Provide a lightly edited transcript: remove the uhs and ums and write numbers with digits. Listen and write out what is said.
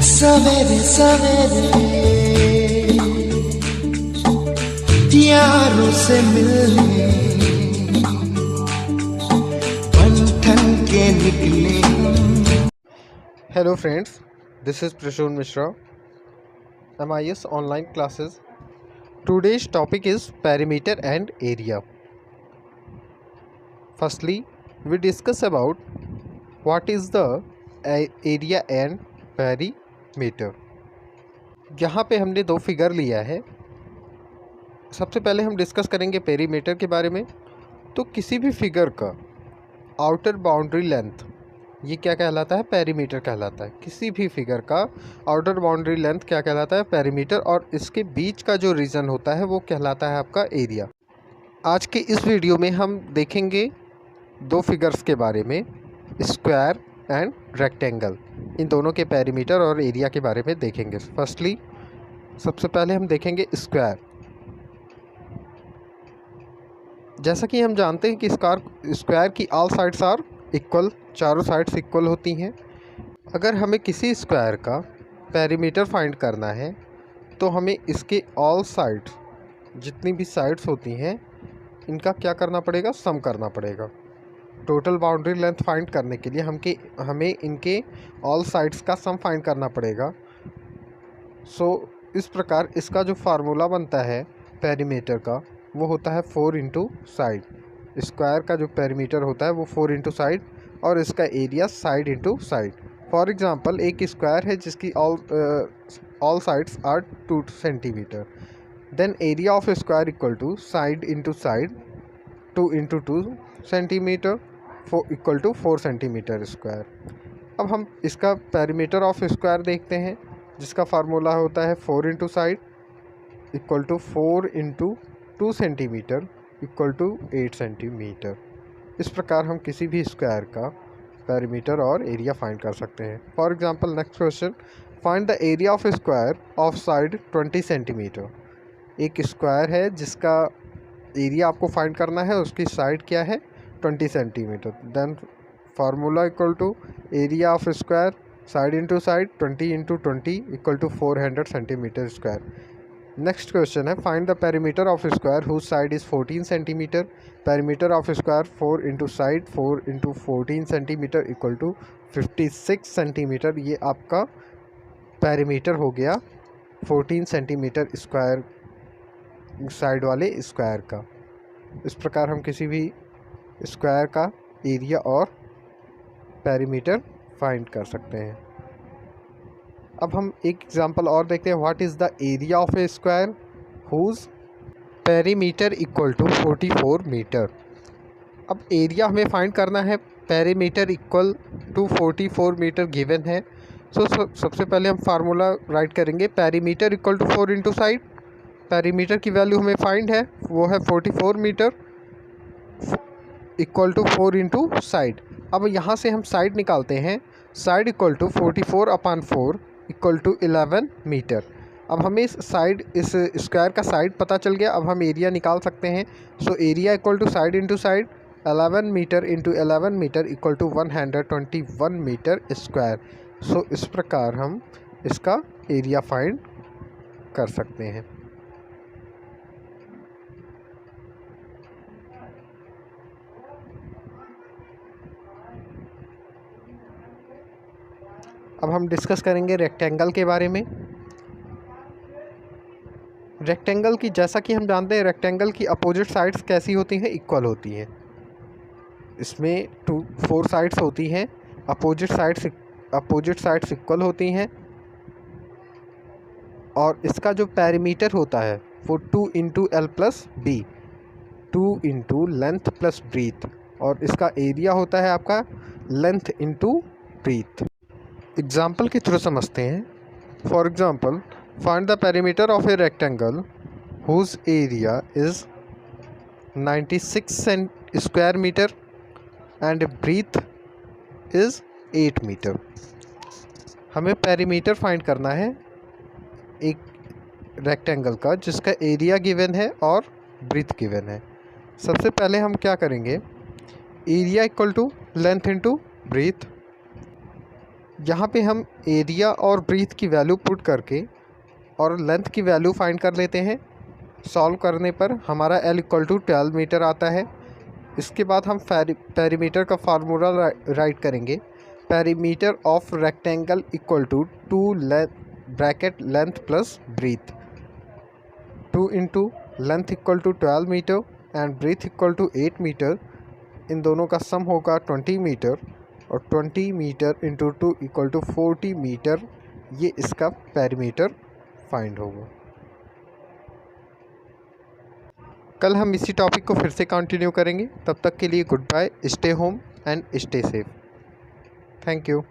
सवेरे सवेरे यारों से मिलने बन ठन के निकले। Hello friends, this is Prashun Mishra, MIS online classes. Today's topic is perimeter and area. Firstly, we discuss about what is the area and perimeter. यहाँ पे हमने दो फिगर लिया है। सबसे पहले हम डिस्कस करेंगे पेरीमीटर के बारे में। तो किसी भी फिगर का आउटर बाउंड्री लेंथ ये क्या कहलाता है? पेरीमीटर कहलाता है। किसी भी फिगर का आउटर बाउंड्री लेंथ क्या कहलाता है? पेरीमीटर। और इसके बीच का जो रीजन होता है वो कहलाता है आपका एरिया। आज के इस वीडियो में हम देखेंगे दो फिगर्स के बारे में, स्क्वायर एंड रेक्टेंगल। इन दोनों के पेरीमीटर और एरिया के बारे में देखेंगे। फर्स्टली सबसे पहले हम देखेंगे स्क्वायर। जैसा कि हम जानते हैं कि स्क्वायर की ऑल साइड्स आर इक्वल, चारों साइड्स इक्वल होती हैं। अगर हमें किसी स्क्वायर का पेरीमीटर फाइंड करना है तो हमें इसके ऑल साइड्स, जितनी भी साइड्स होती हैं, इनका क्या करना पड़ेगा? सम करना पड़ेगा। टोटल बाउंड्री लेंथ फाइंड करने के लिए हमें इनके ऑल साइड्स का सम फाइंड करना पड़ेगा। इस प्रकार इसका जो फार्मूला बनता है पेरीमीटर का वो होता है 4 इंटू साइड। स्क्वायर का जो पेरीमीटर होता है वो 4 इंटू साइड और इसका area side into side. For example एक स्क्वायर है जिसकी all sides are 2 centimetre, then area of square equal to side into side 2 into 2 centimetre equal to 4 centimetre square. अब हम इसका पेरीमीटर ऑफ स्क्वायर देखते हैं जिसका फार्मूला होता है 4 into side equal to 4 into 2 centimetre equal to 8 centimetre. इस प्रकार हम किसी भी स्क्वायर का पेरीमीटर और एरिया फाइंड कर सकते हैं। For example next question, find the area of square of side 20 centimetre. एक स्क्वायर है जिसका एरिया आपको फाइंड करना है, उसकी साइड क्या है? 20 centimetre. Then formula equal to area of square side into side 20 into 20 equal to 400 centimetre square. Next question है, find the perimeter of square whose side is 14 centimetre. Perimeter of square 4 into side 4 into 14 centimetre equal to 56 centimetre. ये आपका perimeter हो गया 14 centimetre square side वाले square का। इस प्रकार हम किसी भी स्क्वायर का एरिया और पेरीमीटर फाइंड कर सकते हैं। अब हम एक एग्जांपल और देखते हैं। What is the area of a square whose perimeter equal to 44 metre. अब एरिया हमें फाइंड करना है, perimeter equal to 44 metre given है। सबसे पहले हम फार्मूला राइट करेंगे, perimeter equal to 4 into side. Perimeter की वैल्यू हमें फाइंड है, वो है 44 metre equal to 4 into side. अब यहाँ से हम साइड निकालते हैं, side equal to 44/4 equal to 11 metre. अब हमें इस स्क्वायर का साइड पता चल गया। अब हम एरिया निकाल सकते हैं। Area equal to side into side 11 metre into 11 metre equal to 121 metre square. इस प्रकार हम इसका एरिया फाइंड कर सकते हैं। अब हम डिस्कस करेंगे रेक्टेंगल के बारे में। रेक्टेंगल की, जैसा कि हम जानते हैं, रेक्टेंगल की अपोजिट साइड्स कैसी होती हैं? इक्वल होती हैं। इसमें 4 साइड्स होती हैं, अपोजिट साइड्स इक्वल होती हैं। और इसका जो पेरीमीटर होता है वो 2 into L plus B, 2 into length plus breadth. और इसका एरिया होता है आपका लेंथ इंटू ब्रीथ। एग्जाम्पल के थ्रू समझते हैं। For example, find the perimeter of a rectangle whose area is 96 square metre and breadth is 8 metre. हमें perimeter find करना है एक रेक्टेंगल का जिसका एरिया गिवन है और ब्रीथ गिवन है। सबसे पहले हम क्या करेंगे, area equal to length into breadth. यहाँ पे हम एरिया और ब्रीथ की वैल्यू पुट करके और लेंथ की वैल्यू फाइंड कर लेते हैं। सॉल्व करने पर हमारा L इक्वल टू 12 मीटर आता है। इसके बाद हम पेरीमीटर का फार्मूला राइट करेंगे। Perimeter of rectangle equal to 2 bracket length plus breadth. 2 into length equal to 12 metre and breadth equal to 8 metre. इन दोनों का सम होगा 20 मीटर और 20 metre into 2 equal to 40 metre. ये इसका पेरीमीटर फाइंड होगा। कल हम इसी टॉपिक को फिर से कंटिन्यू करेंगे। तब तक के लिए goodbye, stay home and stay safe. Thank you.